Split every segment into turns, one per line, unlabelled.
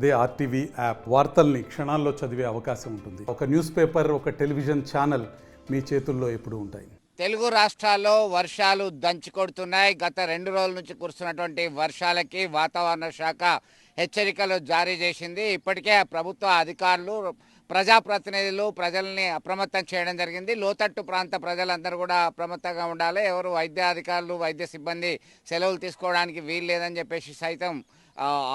అదే RTV app వార్తల్ని క్షణాల్లో చదివే అవకాశం ఉంటుంది. ఒక న్యూస్ పేపర్, ఒక టెలివిజన్ ఛానల్ మీ చేతుల్లో ఎప్పుడూ ఉంటాయి.
తెలుగు రాష్ట్రాల్లో వర్షాలు దంచుకొడుతున్నాయి. గత 2 రోజుల నుంచి కురుస్తున్నటువంటి వర్షాలకి వాతావరణ శాఖ హెచ్చరికలు జారీ చేసింది. ఇప్పటికే ప్రభుత్వ అధికారులు, ప్రజాప్రతినిధులు ప్రజల్ని అప్రమత్తం చేయడం జరిగింది. లోతట్టు ప్రాంత ప్రజలందరూ కూడా అప్రమత్తంగా ఉండాలి. ఎవరు వైద్య అధికారులు, వైద్య సిబ్బంది సెలవులు తీసుకోవడానికి వీలు లేదని చెప్పేసి సైతం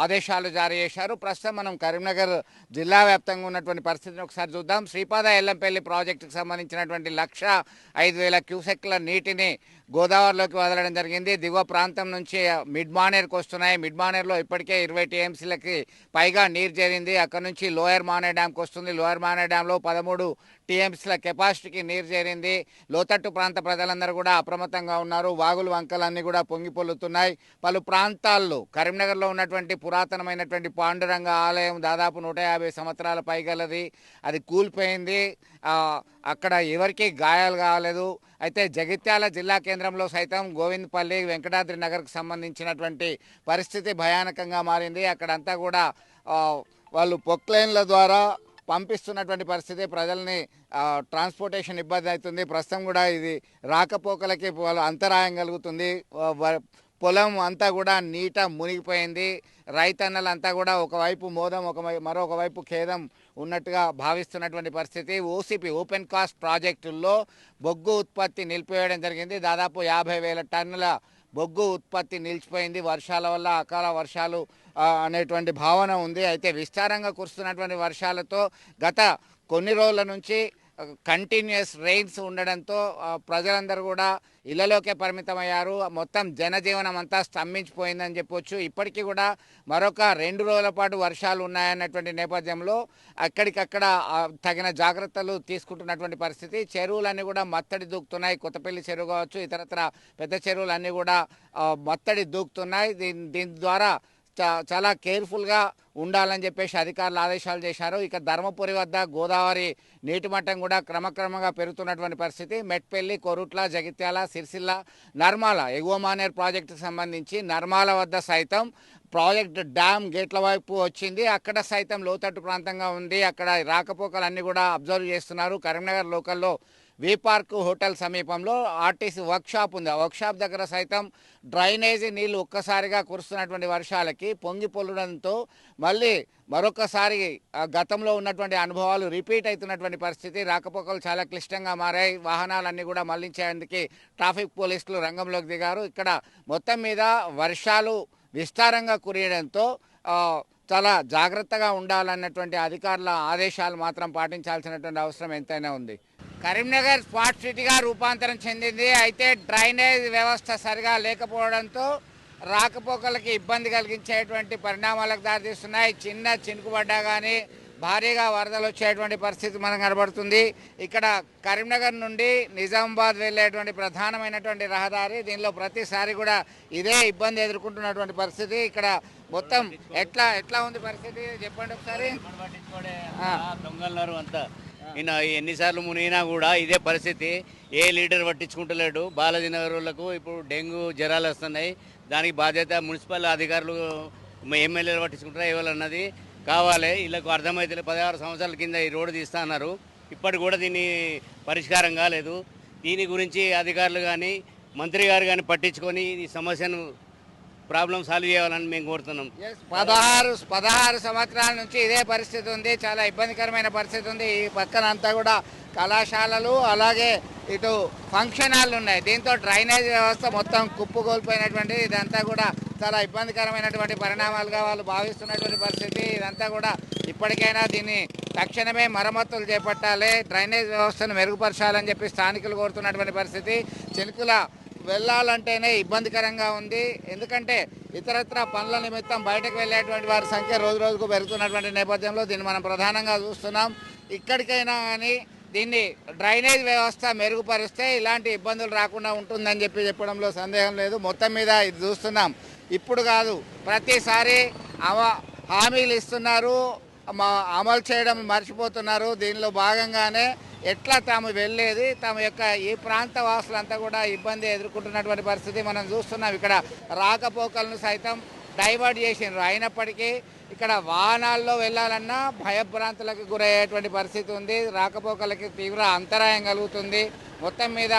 ఆదేశాలు జారీ చేశారు. ప్రస్తుతం మనం కరీంనగర్ జిల్లా వ్యాప్తంగా ఉన్నటువంటి పరిస్థితిని ఒకసారి చూద్దాం. శ్రీపాద ఎల్లంపల్లి ప్రాజెక్టుకు సంబంధించినటువంటి 1,05,000 క్యూసెక్ల నీటిని గోదావరిలోకి వదలడం జరిగింది. దిగువ ప్రాంతం నుంచి మిడ్ మానేర్కి వస్తున్నాయి. మిడ్ మానేర్లో ఇప్పటికే 20 టీఎంసీలకి పైగా నీరు చేరింది. అక్కడ నుంచి లోయర్ మానే డ్యాంకి వస్తుంది. లోయర్ మానే డ్యాంలో 13 టీఎంసీల కెపాసిటీకి నీరు చేరింది. లోతట్టు ప్రాంత ప్రజలందరూ కూడా అప్రమత్తంగా ఉన్నారు. వాగులు వంకలన్నీ కూడా పొంగిపొల్లుతున్నాయి. పలు ప్రాంతాల్లో కరీంనగర్లో ఉన్నటువంటి పురాతనమైనటువంటి పాండురంగ ఆలయం దాదాపు 150 సంవత్సరాల పైగలది. అది కూలిపోయింది. అక్కడ ఎవరికీ గాయాలు కాలేదు. అయితే జగిత్యాల జిల్లా కేంద్రంలో సైతం గోవిందపల్లి, వెంకటాద్రి నగర్కు సంబంధించినటువంటి పరిస్థితి భయానకంగా మారింది. అక్కడంతా కూడా వాళ్ళు పొక్లైన్ల ద్వారా పంపిస్తున్నటువంటి పరిస్థితి. ప్రజల్ని ట్రాన్స్పోర్టేషన్ ఇబ్బంది అవుతుంది. ప్రస్తుతం కూడా ఇది రాకపోకలకి అంతరాయం కలుగుతుంది. పొలం అంతా కూడా నీట మునిగిపోయింది. రైతన్నలంతా కూడా ఒకవైపు మోదం, మరొక వైపు ఖేదం ఉన్నట్టుగా భావిస్తున్నటువంటి పరిస్థితి. ఓసిపి ఓపెన్ కాస్ట్ ప్రాజెక్టుల్లో బొగ్గు ఉత్పత్తి నిలిపివేయడం జరిగింది. దాదాపు 50,000 టన్నుల బొగ్గు ఉత్పత్తి నిలిచిపోయింది. వర్షాల వల్ల, అకాల వర్షాలు అనేటువంటి భావన ఉంది. అయితే విస్తారంగా కురుస్తున్నటువంటి వర్షాలతో గత కొన్ని రోజుల నుంచి కంటిన్యూస్ రెయిన్స్ ఉండడంతో ప్రజలందరూ కూడా ఇళ్లలోకే పరిమితమయ్యారు. మొత్తం జనజీవనం అంతా స్తంభించిపోయిందని చెప్పొచ్చు. ఇప్పటికీ కూడా మరొక 2 రోజుల పాటు వర్షాలు ఉన్నాయన్నటువంటి నేపథ్యంలో అక్కడికక్కడ తగిన జాగ్రత్తలు తీసుకుంటున్నటువంటి పరిస్థితి. చెరువులన్నీ కూడా మత్తడి దూకుతున్నాయి. కొత్తపల్లి చెరువు కావచ్చు, ఇతరత్ర పెద్ద చెరువులన్నీ కూడా మత్తడి దూకుతున్నాయి. దీని ద్వారా చాలా కేర్ఫుల్గా ఉండాలని చెప్పేసి అధికారులు ఆదేశాలు చేశారు. ఇక ధర్మపురి వద్ద గోదావరి నీటి మట్టం కూడా క్రమక్రమంగా పెరుగుతున్నటువంటి పరిస్థితి. మెట్పల్లి, కొరుట్ల, జగిత్యాల, సిరిసిల్ల, నర్మాల ఎగువ మానేర్ ప్రాజెక్టుకు సంబంధించి నర్మాల వద్ద సైతం ప్రాజెక్ట్ డ్యామ్ గేట్ల వైపు వచ్చింది. అక్కడ సైతం లోతట్టు ప్రాంతంగా ఉంది. అక్కడ రాకపోకలన్నీ కూడా అబ్జర్వ్ చేస్తున్నారు. కరీంనగర్ లోకల్లో వి పార్క్ హోటల్ సమీపంలో ఆర్టీసీ వర్క్షాప్ ఉంది. ఆ వర్క్షాప్ దగ్గర సైతం డ్రైనేజీ నీళ్లు ఒక్కసారిగా కురుస్తున్నటువంటి వర్షాలకి పొంగి పొల్లడంతో మళ్ళీ మరొకసారి గతంలో ఉన్నటువంటి అనుభవాలు రిపీట్ అవుతున్నటువంటి పరిస్థితి. రాకపోకలు చాలా క్లిష్టంగా మారాయి. వాహనాలన్నీ కూడా మళ్లించేందుకు ట్రాఫిక్ పోలీసులు రంగంలోకి దిగారు. ఇక్కడ మొత్తం మీద వర్షాలు విస్తారంగా కురియడంతో చాలా జాగ్రత్తగా ఉండాలన్నటువంటి అధికారుల ఆదేశాలు మాత్రం పాటించాల్సినటువంటి అవసరం ఎంతైనా ఉంది. కరీంనగర్ స్మార్ట్ సిటీగా రూపాంతరం చెందింది. అయితే డ్రైనేజ్ వ్యవస్థ సరిగా లేకపోవడంతో రాకపోకలకి ఇబ్బంది కలిగించేటువంటి పరిణామాలకు దారితీస్తున్నాయి. చిన్న చినుకు పడ్డా కానీ భారీగా వరదలు వచ్చేటువంటి పరిస్థితి మనకు కనబడుతుంది. ఇక్కడ కరీంనగర్ నుండి నిజామాబాద్ వెళ్ళేటువంటి ప్రధానమైనటువంటి రహదారి. దీనిలో ప్రతిసారి కూడా ఇదే ఇబ్బంది ఎదుర్కొంటున్నటువంటి పరిస్థితి. ఇక్కడ మొత్తం ఎట్లా ఉంది పరిస్థితి చెప్పండి ఒకసారి.
దొంగలన్నారు అంతా ఈయన ఎన్నిసార్లు మునిగినా కూడా ఇదే పరిస్థితి. ఏ లీడర్ పట్టించుకుంటలేడు. బాలాజీనగర్ వాళ్ళకు ఇప్పుడు డెంగ్యూ జ్వరాలు వస్తున్నాయి. దానికి బాధ్యత మున్సిపల్ అధికారులు, ఎమ్మెల్యేలు పట్టించుకుంటారా ఇవ్వాలన్నది కావాలి. వీళ్ళకు అర్థమైతే 16 సంవత్సరాల కింద ఈ రోడ్డు తీస్తా అన్నారు. ఇప్పటి కూడా దీన్ని పరిష్కారం కాలేదు. దీని గురించి అధికారులు కానీ మంత్రి గారు కానీ పట్టించుకొని ఈ సమస్యను ప్రాబ్లం సాల్వ్ చేయాలని మేము కోరుతున్నాం.
16 సంవత్సరాల నుంచి ఇదే పరిస్థితి ఉంది. చాలా ఇబ్బందికరమైన పరిస్థితి ఉంది. ఈ పక్కన అంతా కూడా కళాశాలలు, అలాగే ఇటు ఫంక్షన్ హాళ్ళు ఉన్నాయి. దీంతో డ్రైనేజ్ వ్యవస్థ మొత్తం కుప్పకూలిపోయినటువంటి ఇదంతా కూడా చాలా ఇబ్బందికరమైనటువంటి పరిణామాలుగా వాళ్ళు భావిస్తున్నటువంటి పరిస్థితి. ఇదంతా కూడా ఇప్పటికైనా దీన్ని తక్షణమే మరమ్మతులు చేపట్టాలి, డ్రైనేజ్ వ్యవస్థను మెరుగుపరచాలని చెప్పి స్థానికులు కోరుతున్నటువంటి పరిస్థితి. చినుకుల వెళ్ళాలంటేనే ఇబ్బందికరంగా ఉంది. ఎందుకంటే ఇతరత్ర పనుల నిమిత్తం బయటకు వెళ్ళేటువంటి వారి సంఖ్య రోజు రోజుకు పెరుగుతున్నటువంటి నేపథ్యంలో దీన్ని మనం ప్రధానంగా చూస్తున్నాం. ఇక్కడికైనా కానీ దీన్ని డ్రైనేజ్ వ్యవస్థ మెరుగుపరిస్తే ఇలాంటి ఇబ్బందులు రాకుండా ఉంటుందని చెప్పడంలో సందేహం లేదు. మొత్తం మీద ఇది చూస్తున్నాం. ఇప్పుడు కాదు, ప్రతిసారి హామీలు ఇస్తున్నారు, అమలు చేయడం మర్చిపోతున్నారు. దీనిలో భాగంగానే ఎట్లా తాము వెళ్ళేది, తమ యొక్క ఈ ప్రాంత వాసులంతా కూడా ఇబ్బంది ఎదుర్కొంటున్నటువంటి పరిస్థితి మనం చూస్తున్నాం. ఇక్కడ రాకపోకలను సైతం డైవర్ట్ చేసినారు. అయినప్పటికీ ఇక్కడ వాహనాల్లో వెళ్ళాలన్నా భయభ్రాంతులకు గురయ్యేటువంటి పరిస్థితి ఉంది. రాకపోకలకి తీవ్ర అంతరాయం కలుగుతుంది. మొత్తం మీద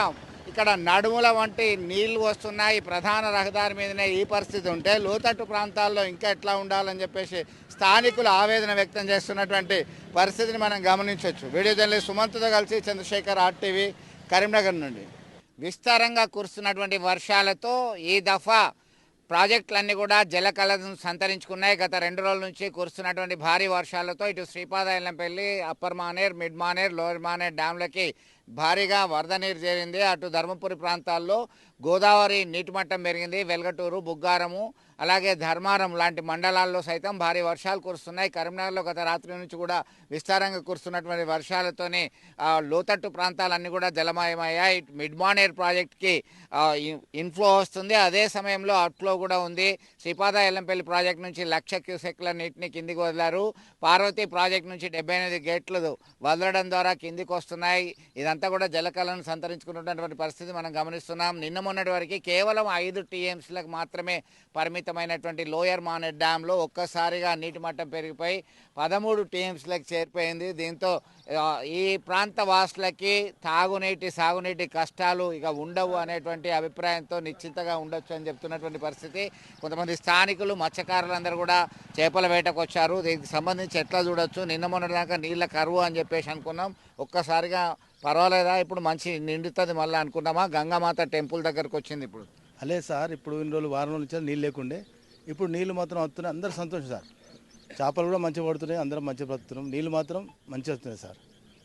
ఇక్కడ నడుముల వంటి నీళ్లు వస్తున్నాయి. ప్రధాన రహదారి మీదనే ఈ పరిస్థితి ఉంటే లోతట్టు ప్రాంతాల్లో ఇంకా ఎట్లా ఉండాలని చెప్పేసి స్థానికులు ఆవేదన వ్యక్తం చేస్తున్నటువంటి పరిస్థితిని మనం గమనించవచ్చు. వీడియో జర్నలిస్ట్ సుమంత్తో కలిసి చంద్రశేఖర్, RTV, కరీంనగర్ నుండి. విస్తారంగా కురుస్తున్నటువంటి వర్షాలతో ఈ దఫా ప్రాజెక్టులన్నీ కూడా జలకళను సంతరించుకున్నాయి. గత 2 రోజుల నుంచి కురుస్తున్నటువంటి భారీ వర్షాలతో ఇటు Sripada Yellampalli, upper Maner, mid Maner, lower Maner డ్యాంలకి భారీగా వరద నీరు చేరింది. అటు ధర్మపురి ప్రాంతాల్లో గోదావరి నీటి మట్టం పెరిగింది. వెల్గటూరు, బుగ్గారము, అలాగే ధర్మారం లాంటి మండలాల్లో సైతం భారీ వర్షాలు కురుస్తున్నాయి. కరీంనగర్లో గత రాత్రి నుంచి కూడా విస్తారంగా కురుస్తున్నటువంటి వర్షాలతోనే లోతట్టు ప్రాంతాలన్నీ కూడా జలమయమయ్యాయి. మిడ్ మానేర్ ప్రాజెక్ట్కి ఇన్ఫ్లో వస్తుంది. అదే సమయంలో అవుట్ఫ్లో కూడా ఉంది. శ్రీపాద ఎల్లంపల్లి ప్రాజెక్ట్ నుంచి 1,00,000 క్యూసెక్ల నీటిని కిందికి వదిలారు. పార్వతి ప్రాజెక్ట్ నుంచి 78 గేట్లు వదలడం ద్వారా కిందికి వస్తున్నాయి. ఇదంతా కూడా జలకళను సంతరించుకున్నటువంటి పరిస్థితి మనం గమనిస్తున్నాం. నిన్న మొన్నటి వరకు కేవలం 5 TMCలకు మాత్రమే పరిమితమైనటువంటి లోయర్ మానేర్ డ్యాంలో ఒక్కసారిగా నీటి మట్టం పెరిగిపోయి 13 TMCలకు చేరిపోయింది. దీంతో ఈ ప్రాంత వాసులకి సాగునీటి కష్టాలు ఇక ఉండవు అనేటువంటి అభిప్రాయంతో నిశ్చింతగా ఉండొచ్చు అని చెప్తున్నటువంటి పరిస్థితి. కొంతమంది స్థానికులు, మత్స్యకారులందరూ కూడా చేపల వేటకు వచ్చారు. దీనికి సంబంధించి ఎట్లా చూడొచ్చు, నిన్న మొన్నటి దాకా నీళ్ళ కరువు అని చెప్పేసి అనుకున్నాం. ఒక్కసారిగా పర్వాలేదా, ఇప్పుడు మంచి నిండుతుంది మళ్ళీ అనుకున్నామా? గంగామాత టెంపుల్ దగ్గరకు వచ్చింది ఇప్పుడు.
అలే సార్, ఇప్పుడు ఇన్ని రోజులు వారం రోజుల నుంచి నీళ్ళు లేకుండే, ఇప్పుడు నీళ్ళు మాత్రం వస్తున్నాయి. అందరూ సంతోషం సార్. చేపలు కూడా మంచిగా పడుతున్నాయి, అందరం మంచిగా బ్రతుకుతున్నాం. నీళ్ళు మాత్రం మంచిగా వస్తున్నాయి సార్.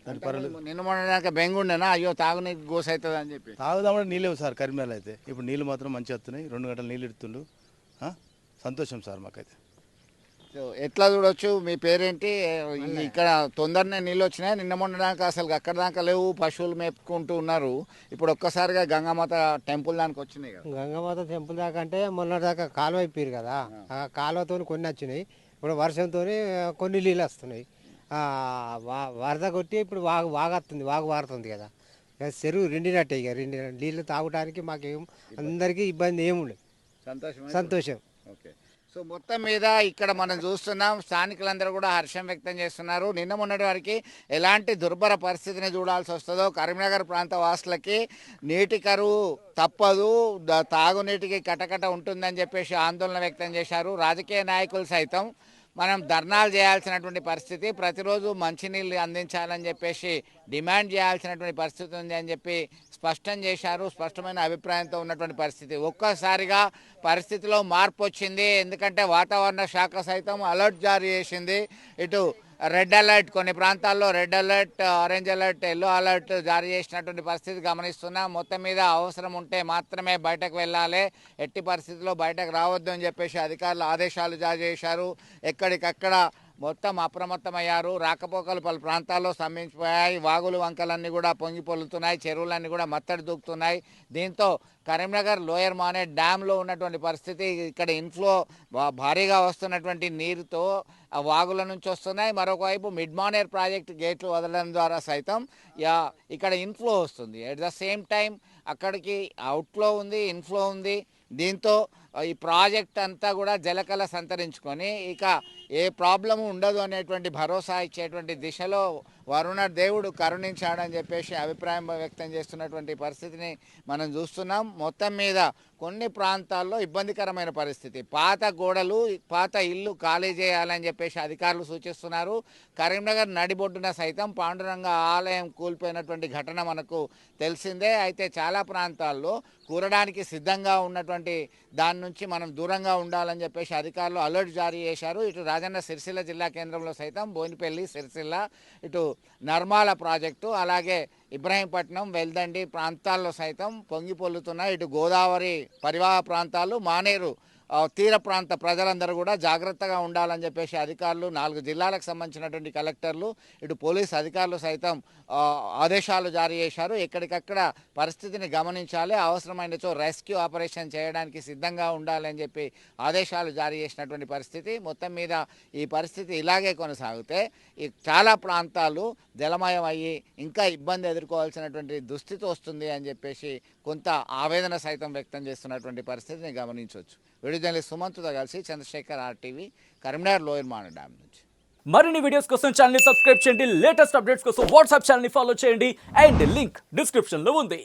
దాని పర్వాలేదు.
నిన్న మొన్న బెంగుండేనా, అయ్యో తాగునీటి గోస అవుతుంది అని చెప్పి
తాగుదామంటే నీళ్ళు లేవు సార్ కరీంనగర్ అయితే. ఇప్పుడు నీళ్ళు మాత్రం మంచిగా వస్తున్నాయి. 2 గంటలు నీళ్ళు ఇడుతుండు. సంతోషం సార్ మాకైతే.
సో ఎట్లా చూడొచ్చు, మీ పేరేంటి? ఇక్కడ తొందరనే నీళ్ళు వచ్చినాయి. నిన్న మొన్న దాకా అసలు అక్కడ దాకా లేవు, పశువులు మేపుకుంటూ ఉన్నారు. ఇప్పుడు ఒక్కసారిగా గంగామాత టెంపుల్ దానికి వచ్చినాయి కదా.
గంగామాత టెంపుల్ దాకా అంటే మొన్న దాకా కాలువ అయిపోయారు కదా, ఆ కాలువతో కొన్ని వచ్చినాయి. ఇప్పుడు వర్షంతో కొన్ని నీళ్ళు వస్తున్నాయి. వరద కొట్టి ఇప్పుడు వాగొస్తుంది, వాగు వారుతుంది కదా. చెరువు రెండినట్టే. ఇక నీళ్ళు తాగడానికి మాకేం అందరికీ ఇబ్బంది ఏముండదు. సంతోషం.
ఓకే. సో మొత్తం మీద ఇక్కడ మనం చూస్తున్నాం, స్థానికులందరూ కూడా హర్షం వ్యక్తం చేస్తున్నారు. నిన్న మొన్నటి వరకు ఎలాంటి దుర్భర పరిస్థితిని చూడాల్సి వస్తుందో, కరీంనగర్ ప్రాంత వాసులకి నీటి కరువు తప్పదు, తాగునీటికి కటకట ఉంటుందని చెప్పేసి ఆందోళన వ్యక్తం చేశారు. రాజకీయ నాయకులు సైతం మనం ధర్నాలు చేయాల్సినటువంటి పరిస్థితి, ప్రతిరోజు మంచినీళ్ళు అందించాలని చెప్పేసి డిమాండ్ చేయాల్సినటువంటి పరిస్థితి ఉంది అని చెప్పి స్పష్టం చేశారు. స్పష్టమైన అభిప్రాయంతో ఉన్నటువంటి పరిస్థితి. ఒక్కసారిగా పరిస్థితిలో మార్పు వచ్చింది. ఎందుకంటే వాతావరణ శాఖ సైతం అలర్ట్ జారీ చేసింది. ఇటు రెడ్ అలర్ట్, కొన్ని ప్రాంతాల్లో red alert, orange alert, yellow alert జారీ చేసినటువంటి పరిస్థితి గమనిస్తున్నాం. మొత్తం మీద అవసరం ఉంటే మాత్రమే బయటకు వెళ్ళాలి, ఎట్టి పరిస్థితుల్లో బయటకు రావద్దు అని చెప్పేసి అధికారులు ఆదేశాలు జారీ చేశారు. ఎక్కడికక్కడ మొత్తం అప్రమత్తమయ్యారు. రాకపోకలు పలు ప్రాంతాల్లో స్తంభించిపోయాయి. వాగులు వంకలన్నీ కూడా పొంగి పొల్లుతున్నాయి, చెరువులన్నీ కూడా మత్తడి దూకుతున్నాయి. దీంతో కరీంనగర్ లోయర్ మానేర్ డ్యాంలో ఉన్నటువంటి పరిస్థితి, ఇక్కడ ఇన్ఫ్లో భారీగా వస్తున్నటువంటి నీరుతో వాగుల నుంచి వస్తున్నాయి. మరొకవైపు మిడ్ మానేర్ ప్రాజెక్ట్ గేట్లు వదలడం ద్వారా సైతం ఇక్కడ ఇన్ఫ్లో వస్తుంది. ఎట్ ద సేమ్ టైం అక్కడికి అవుట్ఫ్లో ఉంది, ఇన్ఫ్లో ఉంది. దీంతో ఈ ప్రాజెక్ట్ అంతా కూడా జలకళ సంతరించుకొని ఇక ఏ ప్రాబ్లము ఉండదు అనేటువంటి భరోసా ఇచ్చేటువంటి దిశలో వరుణ దేవుడు కరుణించాడని చెప్పేసి అభిప్రాయం వ్యక్తం చేస్తున్నటువంటి పరిస్థితిని మనం చూస్తున్నాం. మొత్తం మీద కొన్ని ప్రాంతాల్లో ఇబ్బందికరమైన పరిస్థితి. పాత గోడలు, పాత ఇల్లు ఖాళీ చేయాలని చెప్పేసి అధికారులు సూచిస్తున్నారు. కరీంనగర్ నడిబొడ్డున సైతం పాండురంగ ఆలయం కూలిపోయినటువంటి ఘటన మనకు తెలిసిందే. అయితే చాలా ప్రాంతాల్లో కూరడానికి సిద్ధంగా ఉన్నటువంటి దాని నుంచి మనం దూరంగా ఉండాలని చెప్పేసి అధికారులు అలర్ట్ జారీ చేశారు. ఇటు రాజన్న సిరిసిల్ల జిల్లా కేంద్రంలో సైతం బోయినపల్లి, సిరిసిల్ల, ఇటు నర్మాల ప్రాజెక్టు, అలాగే ఇబ్రహీంపట్నం, వెల్దండి ప్రాంతాల్లో సైతం పొంగి పొల్లుతున్నాయి. ఇటు గోదావరి పరివాహ ప్రాంతాలు, మానేరు తీర ప్రాంత ప్రజలందరూ కూడా జాగ్రత్తగా ఉండాలని చెప్పేసి అధికారులు, 4 జిల్లాలకు సంబంధించినటువంటి కలెక్టర్లు, ఇటు పోలీస్ అధికారులు సైతం ఆదేశాలు జారీ చేశారు. ఎక్కడికక్కడ పరిస్థితిని గమనించాలి, అవసరమైనచో రెస్క్యూ ఆపరేషన్ చేయడానికి సిద్ధంగా ఉండాలని చెప్పి ఆదేశాలు జారీ చేసినటువంటి పరిస్థితి. మొత్తం మీద ఈ పరిస్థితి ఇలాగే కొనసాగితే ఈ చాలా ప్రాంతాలు జలమయం అయ్యి ఇంకా ఇబ్బంది ఎదుర్కోవాల్సినటువంటి దుస్థితి వస్తుంది అని చెప్పేసి కొంత ఆవేదన సైతం వ్యక్తం చేస్తున్నటువంటి పరిస్థితిని గమనించవచ్చు. వీడియో జర్నలిస్ట్ సుమంత్తో కలిసి చంద్రశేఖర్, RTV, కరీంనగర్ లోయర్ మాన డ్యామ్ నుంచి.
మరిన్ని వీడియోస్ కోసం ఛానల్ ని సబ్స్క్రైబ్ చేయండి, లేటెస్ట్ అప్డేట్స్ కోసం వాట్సాప్ ఛానల్ ని ఫాలో చేయండి అండ్ లింక్ డిస్క్రిప్షన్ లో ఉంది.